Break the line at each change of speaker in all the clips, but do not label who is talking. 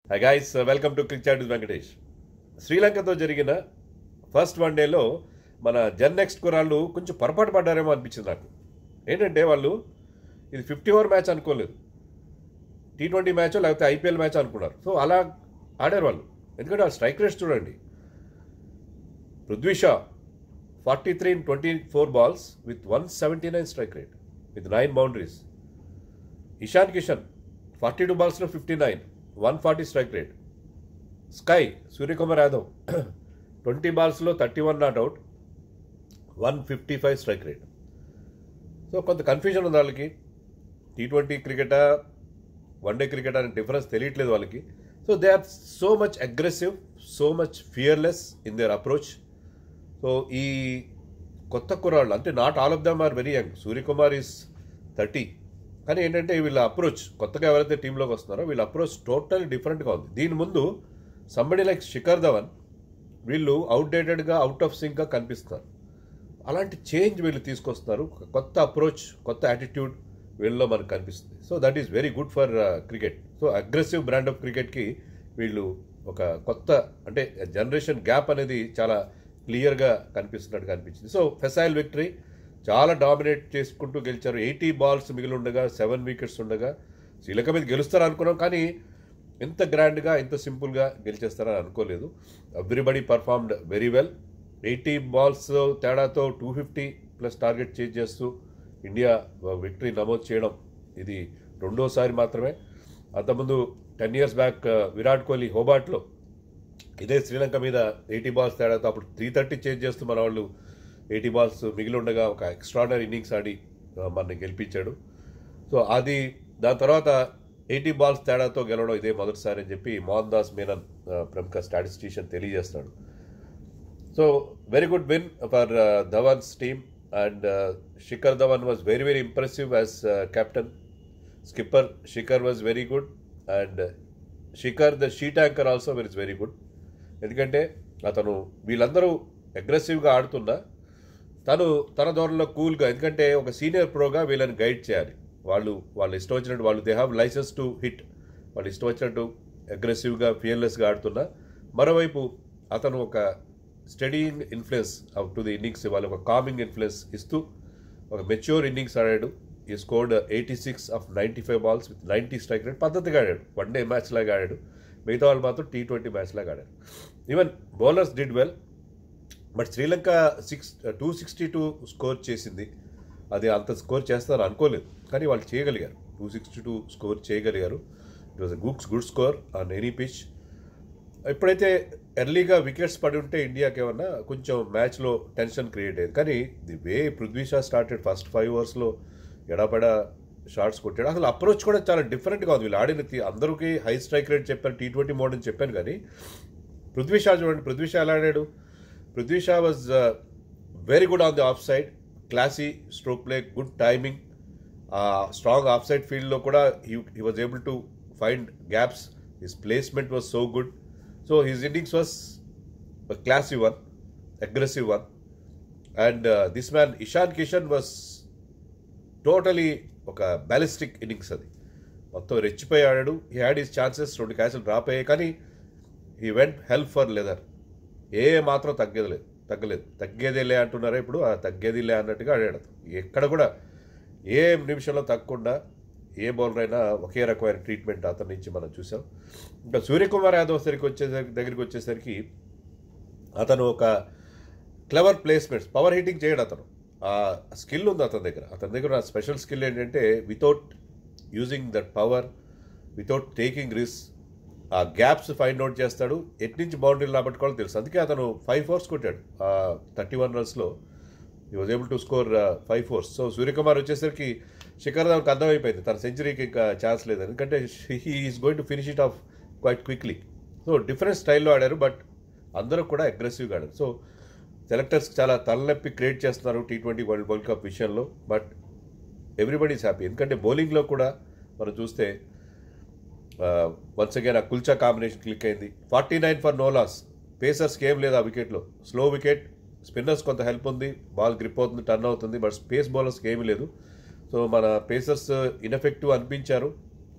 Hi guys, welcome to crick chat with Venkatesh. శ్రీలంకతో జరిగిన first వన్డేలో మన జెన్ నెక్స్ట్ కురాళ్ళు కొంచెం పొరపాటు పడ్డారేమో అనిపించింది నాకు. ఏంటంటే వాళ్ళు ఇది 50 ఓవర్ మ్యాచ్ అనుకోలేదు, T20 మ్యాచ్ లేకపోతే ఐపీఎల్ మ్యాచ్ అనుకున్నారు. సో అలా ఆడారు వాళ్ళు. ఎందుకంటే ఆ స్ట్రైక్ రేట్స్ చూడండి. Prithvi Shah 43 in 24 balls with 179 strike rate with 9 boundaries. Ishan Kishan 42 balls 59, 140 strike rate. Sky Suryakumar Yadav 20 balls 31 not out, 155 strike rate. So కొంత కన్ఫ్యూజన్ ఉంది వాళ్ళకి. T20 క్రికెటా వన్డే క్రికెట్ అనే డిఫరెన్స్ తెలియట్లేదు వాళ్ళకి. So they are so much aggressive, so much fearless in their approach. So ఈ కొత్త కుర్రాళ్ళు అంటే not all of them are very young. Suryakumar is 30, కానీ ఏంటంటే వీళ్ళ అప్రోచ్ కొత్తగా ఎవరైతే టీంలోకి వస్తున్నారో వీళ్ళ అప్రోచ్ టోటల్ డిఫరెంట్గా ఉంది. దీని ముందు సంబడి లైక్ శిఖర్ ధవన్ వీళ్ళు అవుట్డేటెడ్గా, అవుట్ ఆఫ్ సింక్గా కనిపిస్తున్నారు. అలాంటి చేంజ్ వీళ్ళు తీసుకొస్తున్నారు. కొత్త అప్రోచ్, కొత్త యాటిట్యూడ్ వీళ్ళలో మనకు కనిపిస్తుంది. So that is very good for cricket. So aggressive brand of క్రికెట్కి వీళ్ళు ఒక కొత్త అంటే జనరేషన్ గ్యాప్ అనేది చాలా క్లియర్గా కనిపిస్తున్నట్టు కనిపించింది. సో ఫెసైల్ విక్టరీ, చాలా డామినేట్ చేసుకుంటూ గెలిచారు. 80 balls మిగిలి ఉండగా 7 wickets ఉండగా శ్రీలంక మీద గెలుస్తారు అనుకున్నాం, కానీ ఇంత గ్రాండ్గా, ఇంత సింపుల్గా గెలిచేస్తారని అనుకోలేదు. Everybody performed very well. 80 balls తేడాతో 250+ టార్గెట్ చేంజ్ చేస్తూ ఇండియా విక్టరీ నమోదు చేయడం ఇది రెండోసారి మాత్రమే. అంతకుముందు 10 years బ్యాక్ విరాట్ కోహ్లీ హోబార్ట్లో ఇదే శ్రీలంక మీద 80 balls తేడాతో అప్పుడు 330 చేంజ్ చేస్తూ మన వాళ్ళు 80 balls మిగిలి ఉండగా ఒక ఎక్స్ట్రాడనరీ ఇన్నింగ్స్ ఆడి మనని గెలిపించాడు. సో అది దాని తర్వాత 80 balls తేడాతో గెలవడం ఇదే మొదటిసారి అని చెప్పి మోహన్ దాస్ మీనన్ ప్రముఖ స్టాటిస్టిషియన్ తెలియజేస్తున్నాడు. So very good win for Dhawan's team and Shikhar Dhawan was very very impressive as captain. Skipper Shikhar was very good and Shikhar the sheet anchor also is very good. ఎందుకంటే అతను వీళ్ళందరూ అగ్రెసివ్గా ఆడుతున్నా తను తన ధోరణిలో కూల్గా, ఎందుకంటే ఒక సీనియర్ ప్రోగా వీళ్ళని గైడ్ చేయాలి. వాళ్ళు ఇష్టం వచ్చినట్టు వాళ్ళు they have license to hit, వాళ్ళు ఇష్టం వచ్చినట్టు అగ్రెసివ్గా, ఫియర్లెస్గా ఆడుతున్నా మరోవైపు అతను ఒక steadying influence to the innings, వాళ్ళు ఒక కామింగ్ ఇన్ఫ్లుయెన్స్ ఇస్తూ ఒక మెచ్యూర్ ఇన్నింగ్స్ ఆడాడు. ఈ scored 86 of 95 balls with 90 strike rate. పద్ధతిగా ఆడాడు, వన్డే మ్యాచ్ లాగా ఆడాడు. మిగతా వాళ్ళు మాత్రం T20 మ్యాచ్ లాగా ఆడారు. Even bowlers did well, but Sri Lanka 262 score చేసింది. అది అంత స్కోర్ చేస్తారని అనుకోలేదు, కానీ వాళ్ళు చేయగలిగారు. 262 స్కోర్ చేయగలిగారు. It was good score on any pitch. ఎప్పుడైతే ఎర్లీగా వికెట్స్ పడి ఉంటే ఇండియాకి ఏమన్నా కొంచెం మ్యాచ్లో టెన్షన్ క్రియేట్ అయ్యేది. కానీ the way Prithvi Shaw started first 5 overs ఎడాపడా షాట్స్ కొట్టాడు. అసలు అప్రోచ్ కూడా చాలా డిఫరెంట్గా ఉంది. వీళ్ళు ఆడిన అందరికీ హై స్ట్రైక్ రేట్ చెప్పాను, T20 మోడ్ అని చెప్పాను, కానీ పృథ్వీ షా చూడండి, పృథ్వీ షా ఎలా ఆడాడు. Prithvi Shaw was very good on the off side, classy stroke play, good timing. Strong off side ఫీల్డ్లో కూడా he was able to find gaps. His placement was so good. So his innings was classy one, aggressive one. And this man Ishan Kishan was totally ఒక ballistic innings. అది మొత్తం రెచ్చిపోయి ఆడాడు. He had his chances, 2 క్యాచ్లు drop అయ్యాయి, కానీ he went help for leather. ఏ మాత్రం తగ్గలేదు. తగ్గేదిలే అంటున్నారా ఇప్పుడు, ఆ తగ్గేదిలే అన్నట్టుగా ఆడాడు. ఎక్కడ కూడా ఏ నిమిషంలో తగ్గకుండా ఏ బౌలర్ అయినా ఒకే రకమైన ట్రీట్మెంట్ అతని నుంచి మనం చూసాం. ఇంకా సూర్యకుమార్ యాదవ్ దగ్గరికి వచ్చేసరికి అతను ఒక క్లవర్ ప్లేస్మెంట్స్, పవర్ హిట్టింగ్ చేయడు అతను. ఆ స్కిల్ ఉంది అతని దగ్గర స్పెషల్ స్కిల్ ఏంటంటే without using that power, without taking risk, ఆ గ్యాప్స్ ఫైండ్ అవుట్ చేస్తాడు. ఎట్నుంచి బౌండరీలు రాబట్టుకోవాలో తెలుసు. అందుకే అతను 5 fours కొట్టాడు 31 runsలో. He was able to score 5 fours. So Suryakumar వచ్చేసరికి శిఖర్ ధవన్కి అర్థమైపోయింది తన సెంచరీకి ఇంకా ఛాన్స్ లేదు, ఎందుకంటే he is going to finish it off quite quickly. So different స్టైల్లో ఆడారు, బట్ అందరూ కూడా అగ్రెసివ్గా ఆడారు. సో సెలెక్టర్స్ చాలా తలనొప్పి క్రియేట్ చేస్తున్నారు T20 వరల్డ్ కప్ విషయంలో, బట్ ఎవ్రీబడి ఈజ్ హ్యాపీ. ఎందుకంటే బౌలింగ్లో కూడా మనం చూస్తే వన్స్ అగైన్ ఆ కుల్చా కాంబినేషన్ క్లిక్ అయింది. 49 for no loss. పేసర్స్కి ఏం లేదు ఆ వికెట్లో, స్లో వికెట్. స్పిన్నర్స్ కొంత హెల్ప్ ఉంది, బాల్ గ్రిప్ అవుతుంది, టర్న్ అవుతుంది, బట్ స్పేస్ బౌలర్స్కి ఏమీ లేదు. సో మన పేసర్స్ ఇన్ఎఫెక్టివ్ అనిపించారు.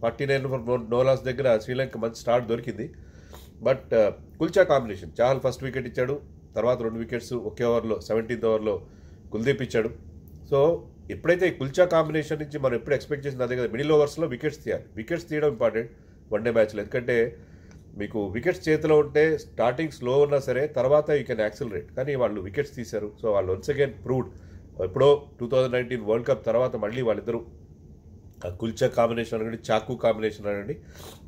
49 ఫర్ నో లాస్ దగ్గర శ్రీలంక మంచి స్టార్ట్ దొరికింది. But kulcha combination, Chahal first wicket ఇచ్చాడు, తర్వాత 2 వికెట్స్ ఒకే ఓవర్లో 17th ఓవర్లో కుల్దీప్ ఇచ్చాడు. సో ఎప్పుడైతే ఈ కుల్చా కాంబినేషన్ నుంచి మనం ఎప్పుడు ఎక్స్పెక్ట్ చేసింది అదే కదా, మిడిల్ ఓవర్స్లో వికెట్స్ తీయాలి. వికెట్స్ తీయడం ఇంపార్టెంట్ వన్డే మ్యాచ్లో, ఎందుకంటే మీకు వికెట్స్ చేతిలో ఉంటే స్టార్టింగ్ స్లో ఉన్నా సరే తర్వాత యూ కెన్ యాక్సిలరేట్. కానీ వాళ్ళు వికెట్స్ తీశారు. సో వాళ్ళు వన్స్ అగైన్ ప్రూవ్డ్. ఎప్పుడో 2019 వరల్డ్ కప్ తర్వాత మళ్ళీ వాళ్ళిద్దరూ కుల్చా కాంబినేషన్ అనండి, చాకు కాంబినేషన్ అనండి,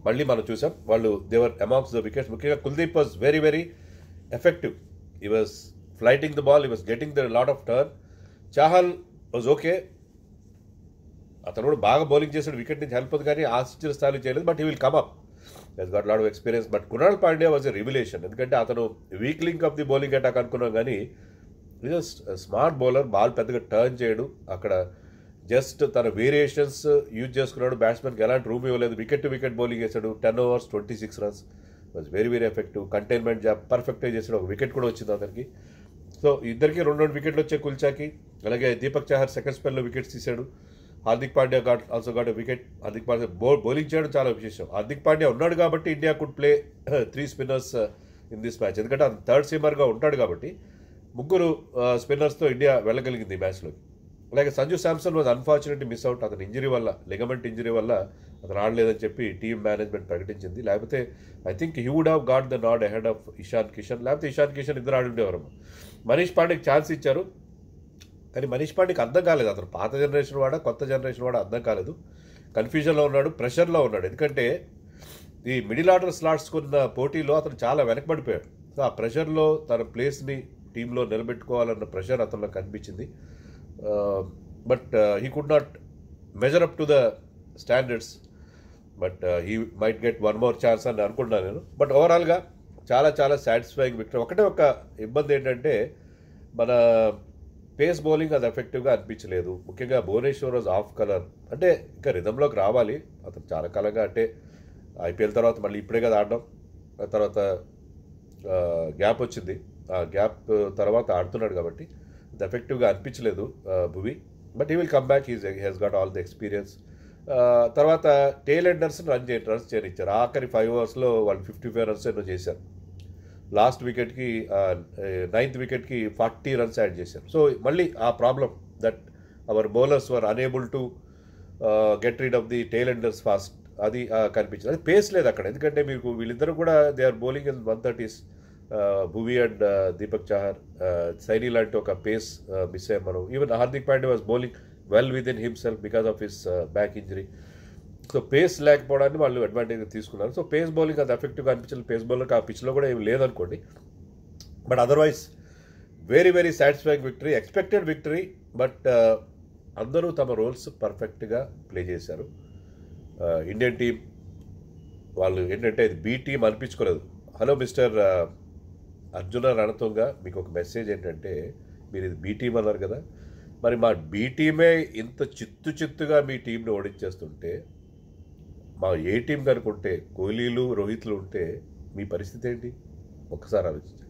మళ్ళీ మనం చూసాం. వాళ్ళు దేవర్ అమాంగ్స్ ద వికెట్స్. ముఖ్యంగా Kuldeep was very very effective. He was flighting the ball, he was getting the lot of turn. Chahal was okay, అతను కూడా బాగా బౌలింగ్ చేశాడు, వికెట్ నుంచి హెల్ప్ అవుతుంది, కానీ ఆశించిన స్థాయిలో చేయలేదు. But he will come up, he's got lot of experience. But Krunal Pandya was a revelation, ఎందుకంటే అతను weak link of the bowling attack అనుకున్నాం, కానీ ఇది స్మార్ట్ బౌలర్. బాల్ పెద్దగా టర్న్ చేయడు, అక్కడ జస్ట్ తన వేరియేషన్స్ యూజ్ చేసుకున్నాడు. బ్యాట్స్మెన్కి ఎలాంటి రూమ్ ఇవ్వలేదు, వికెట్ టు వికెట్ బౌలింగ్ వేశాడు. 10 overs 26 runs, was very very effective. Containment job పర్ఫెక్ట్గా చేశాడు, ఒక వికెట్ కూడా వచ్చింది అతనికి. సో ఇద్దరికి 2 వికెట్లు వచ్చాయి కుల్చాకి. అలాగే దీపక్ చాహర్ సెకండ్ స్పెల్లో వికెట్స్ తీశాడు. Hardik Pandya also got wicket. Hardik Pandya bowling చేయడం చాలా విశేషం. హార్దిక్ పాండ్యా ఉన్నాడు కాబట్టి India could play 3 spinners in this match, ఎందుకంటే థర్డ్ సీమర్గా ఉంటాడు కాబట్టి 3 స్పిన్నర్స్తో ఇండియా వెళ్ళగలిగింది ఈ మ్యాచ్లోకి. అలాగే Sanju Samson was unfortunately miss out. అతని ఇంజరీ వల్ల, లిగమెంట్ ఇంజరీ వల్ల అతను ఆడలేదని చెప్పి టీమ్ మేనేజ్మెంట్ ప్రకటించింది. లేకపోతే I think he would have got the not ahead of Ishan Kishan. లేకపోతే ఇషాన్ కిషన్ ఇద్దరు ఆడుండేవారు. మనీష్ పాండేకి ఛాన్స్ ఇచ్చారు, కానీ మనీష్ పాండేకి అర్థం కాలేదు. అతను పాత జనరేషన్ వాడా కొత్త జనరేషన్ వాడా అర్థం కాలేదు. కన్ఫ్యూజన్లో ఉన్నాడు, ప్రెషర్లో ఉన్నాడు. ఎందుకంటే ఈ మిడిల్ ఆర్డర్ స్లాట్స్ కొన్న పోటీలో అతను చాలా వెనకబడిపోయాడు. సో ఆ ప్రెషర్లో తన ప్లేస్ని టీంలో నిలబెట్టుకోవాలన్న ప్రెషర్ అతనిలో కనిపించింది. But he could not measure up to the standards. But he might get 1 more chance అని అనుకుంటున్నాను నేను. బట్ ఓవరాల్గా చాలా చాలా సాటిస్ఫైయింగ్ విక్టరీ. ఒకటే ఒక ఇబ్బంది ఏంటంటే మన పేస్ బౌలింగ్ అది ఎఫెక్టివ్గా అనిపించలేదు. ముఖ్యంగా భువనేశ్వర్ వాజ్ ఆఫ్ కలర్. అంటే ఇంకా రిథంలోకి రావాలి అతను చాలా కాలంగా, అంటే ఐపీఎల్ తర్వాత మళ్ళీ ఇప్పుడే కదా ఆడడం, తర్వాత గ్యాప్ వచ్చింది. ఆ గ్యాప్ తర్వాత ఆడుతున్నాడు కాబట్టి అది ఎఫెక్టివ్గా అనిపించలేదు Bhuvi. But he will come back, he has got all the experience. తర్వాత టేల్ ఎండర్స్ రన్స్ చేయనిచ్చారు. ఆఖరి 5 overs వాళ్ళు 55 runs ఎన్నో చేశారు. లాస్ట్ వికెట్కి 9th వికెట్కి 40 runs యాడ్ చేశారు. సో మళ్ళీ ఆ problem that our bowlers were unable to get rid of the tail enders fast, అది కనిపించింది. అది పేస్ లేదు అక్కడ, ఎందుకంటే మీకు వీళ్ళిద్దరు కూడా they are bowling in 130s. Bhuvi and Deepak Chahar, Saini లాంటి ఒక పేస్ మిస్ అయ్యాం మనం. Even Hardik Pandya was bowling well with in himself because of his back injury. So pace లేకపోవడాన్ని వాళ్ళు అడ్వాంటేజ్ తీసుకున్నారు. సో పేస్ బౌలింగ్ అది ఎఫెక్టివ్గా అనిపించాలి. పేస్ బౌలర్కి ఆ పిచ్లో కూడా ఏమి లేదనుకోండి. But otherwise very very satisfying victory, expected victory. But అందరూ తమ రోల్స్ పర్ఫెక్ట్గా ప్లే చేశారు. ఇండియన్ టీం వాళ్ళు ఏంటంటే ఇది బీ టీం అనిపించుకోలేదు. హలో మిస్టర్ అర్జున రణతుంగ, మీకు ఒక మెసేజ్ ఏంటంటే, మీరు ఇది బీ టీం అన్నారు కదా, మరి మా బీ టీమే ఇంత చిత్తుగా మీ టీంని ఓడించేస్తుంటే, మా ఏ టీం కనుకుంటే కోహ్లీలు రోహిత్లు ఉంటే మీ పరిస్థితి ఏంటి? ఒక్కసారి ఆలోచించండి.